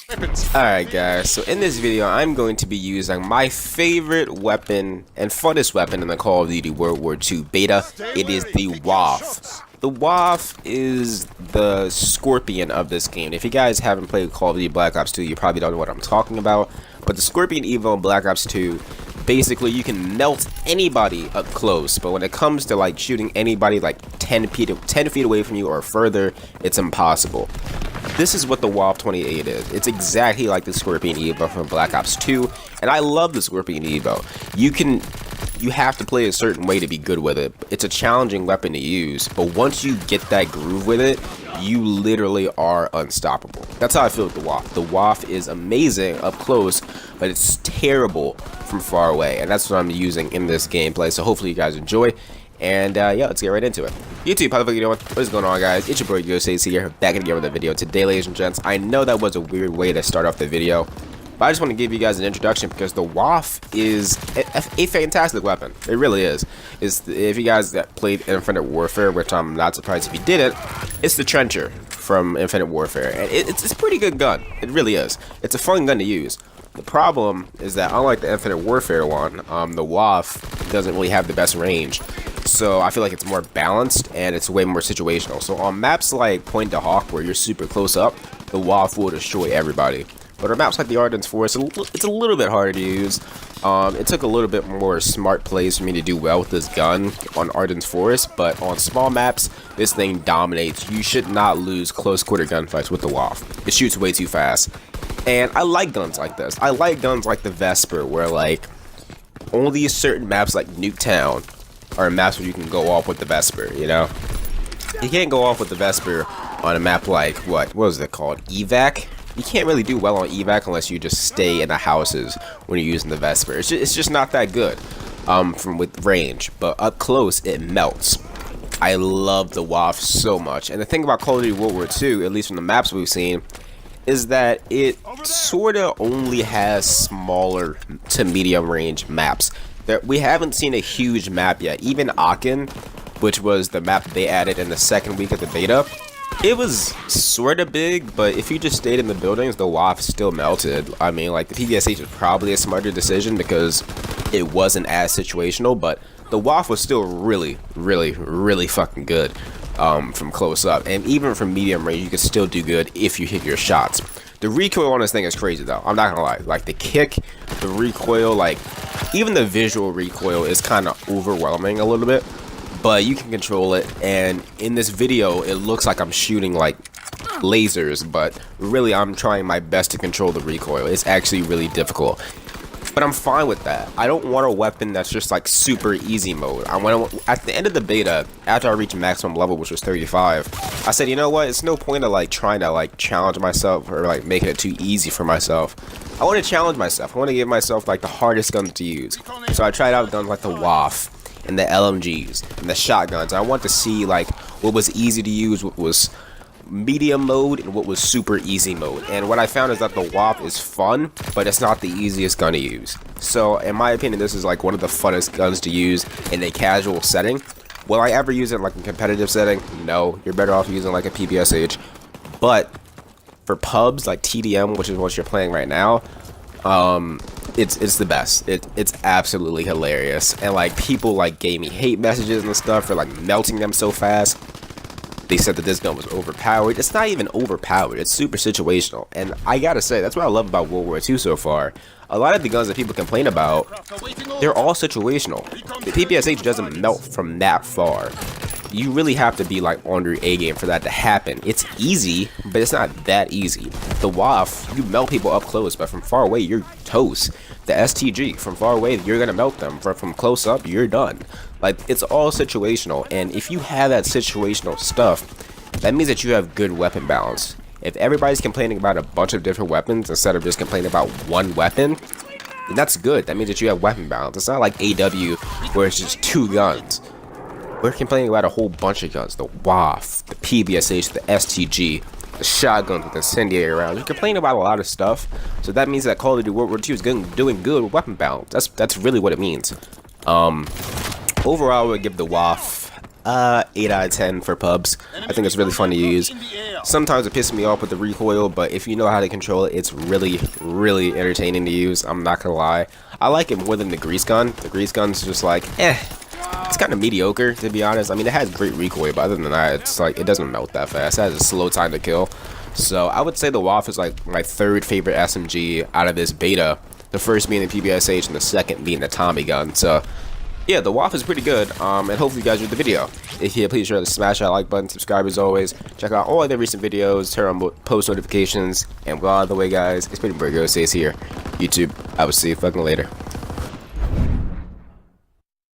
Alright guys, so in this video I'm going to be using my favorite weapon and funnest weapon in the Call of Duty World War II beta. It is the Waffle. The Waffle is the Scorpion of this game. If you guys haven't played Call of Duty Black Ops 2, you probably don't know what I'm talking about. But the Scorpion Evo in Black Ops 2, basically you can melt anybody up close, but when it comes to like shooting anybody like 10 feet away from you or further, it's impossible. This is what the Waffle 28 is. It's exactly like the Scorpion Evo from Black Ops 2, and I love the Scorpion Evo. You have to play a certain way to be good with it. It's a challenging weapon to use, but once you get that groove with it, you literally are unstoppable. That's how I feel with the Waffle. The Waffle is amazing up close, but it's terrible from far away, and that's what I'm using in this gameplay, so hopefully you guys enjoy. And yeah, let's get right into it. YouTube, how the fuck you doing? What is going on, guys? It's your boy Ww2 here, back again with a video. Today, ladies and gents, I know that was a weird way to start off the video, but I just want to give you guys an introduction because the Waffle is a fantastic weapon. It really is. If you guys that played Infinite Warfare, which I'm not surprised if you didn't, it's the Trencher from Infinite Warfare, and it's a pretty good gun. It really is. It's a fun gun to use. The problem is that unlike the Infinite Warfare one, the Waffle doesn't really have the best range. So I feel like it's more balanced and it's way more situational. So on maps like Point to Hawk, where you're super close up, the Waffle will destroy everybody. But on maps like the Ardennes Forest, it's a little bit harder to use. It took a little bit more smart plays for me to do well with this gun on Ardennes Forest, but on small maps, this thing dominates. You should not lose close quarter gunfights with the Waffle. It shoots way too fast. And I like guns like this. I like guns like the Vesper, where like only certain maps like Nuketown are maps where you can go off with the Vesper, you know? You can't go off with the Vesper on a map like, what was it called? Evac? You can't really do well on Evac unless you just stay in the houses when you're using the Vesper. It's just not that good from with range, but up close, it melts. I love the Waffle so much. And the thing about Call of Duty World War II, at least from the maps we've seen, is that it sort of only has smaller to medium range maps. We haven't seen a huge map yet. Even Aachen, which was the map they added in the second week of the beta, it was sort of big, but if you just stayed in the buildings, the Waffle still melted. I mean, like, the PBSH was probably a smarter decision because it wasn't as situational, but the Waffle was still really, really, really fucking good from close up. And even from medium range, you can still do good if you hit your shots. The recoil on this thing is crazy, though. I'm not gonna lie. Like, the kick, the recoil, like, even the visual recoil is kind of overwhelming a little bit, but you can control it. And in this video, it looks like I'm shooting like lasers, but really I'm trying my best to control the recoil. It's actually really difficult, but I'm fine with that. I don't want a weapon that's just like super easy mode. I want to, at the end of the beta, after I reached maximum level, which was 35, I said, you know what, it's no point of like trying to like challenge myself or like making it too easy for myself. I want to challenge myself. I want to give myself like the hardest guns to use. So I tried out guns like the Waffle and the LMGs and the shotguns. I want to see like what was easy to use, what was medium mode, and what was super easy mode. And what I found is that the Waffle is fun, but it's not the easiest gun to use. So in my opinion, this is like one of the funnest guns to use in a casual setting. Will I ever use it like in a competitive setting? No. You're better off using like a PBSH. But for pubs like TDM, which is what you're playing right now, it's the best. It's absolutely hilarious. And like people like gave me hate messages and stuff for like melting them so fast. They said that this gun was overpowered. It's not even overpowered. It's super situational. And I gotta say, that's what I love about World War II so far. A lot of the guns that people complain about, they're all situational. The PPSH doesn't melt from that far. You really have to be like on your A game for that to happen. It's easy, but it's not that easy. The Waffle, you melt people up close, but from far away, you're toast. The STG, from far away, you're gonna melt them. From close up, you're done. Like, it's all situational, and if you have that situational stuff, that means that you have good weapon balance. If everybody's complaining about a bunch of different weapons instead of just complaining about one weapon, then that's good. That means that you have weapon balance. It's not like AW where it's just two guns. We're complaining about a whole bunch of guns. The Waffle, the PBSH, the STG, the shotguns with incendiary rounds. You're complaining about a lot of stuff. So that means that Call of Duty World War II is doing good with weapon balance. That's really what it means. Overall, I would give the Waffle 8 out of 10 for pubs. I think it's really fun to use. Sometimes it pisses me off with the recoil, but if you know how to control it, it's really, really entertaining to use. I'm not gonna lie. I like it more than the grease gun. The grease gun's just like, it's kind of mediocre, to be honest. I mean, it has great recoil, but other than that, it's like, it doesn't melt that fast. It has a slow time to kill. So I would say the Waffle is like my third favorite SMG out of this beta. The first being the PPSH and the second being the Tommy gun. So yeah, the Waffle is pretty good, and hopefully you guys enjoyed the video. If you did, please sure to smash that like button, subscribe as always, check out all other recent videos, turn on post notifications, and by the way guys, it's been Burgo Says here, YouTube. I will see you fucking later.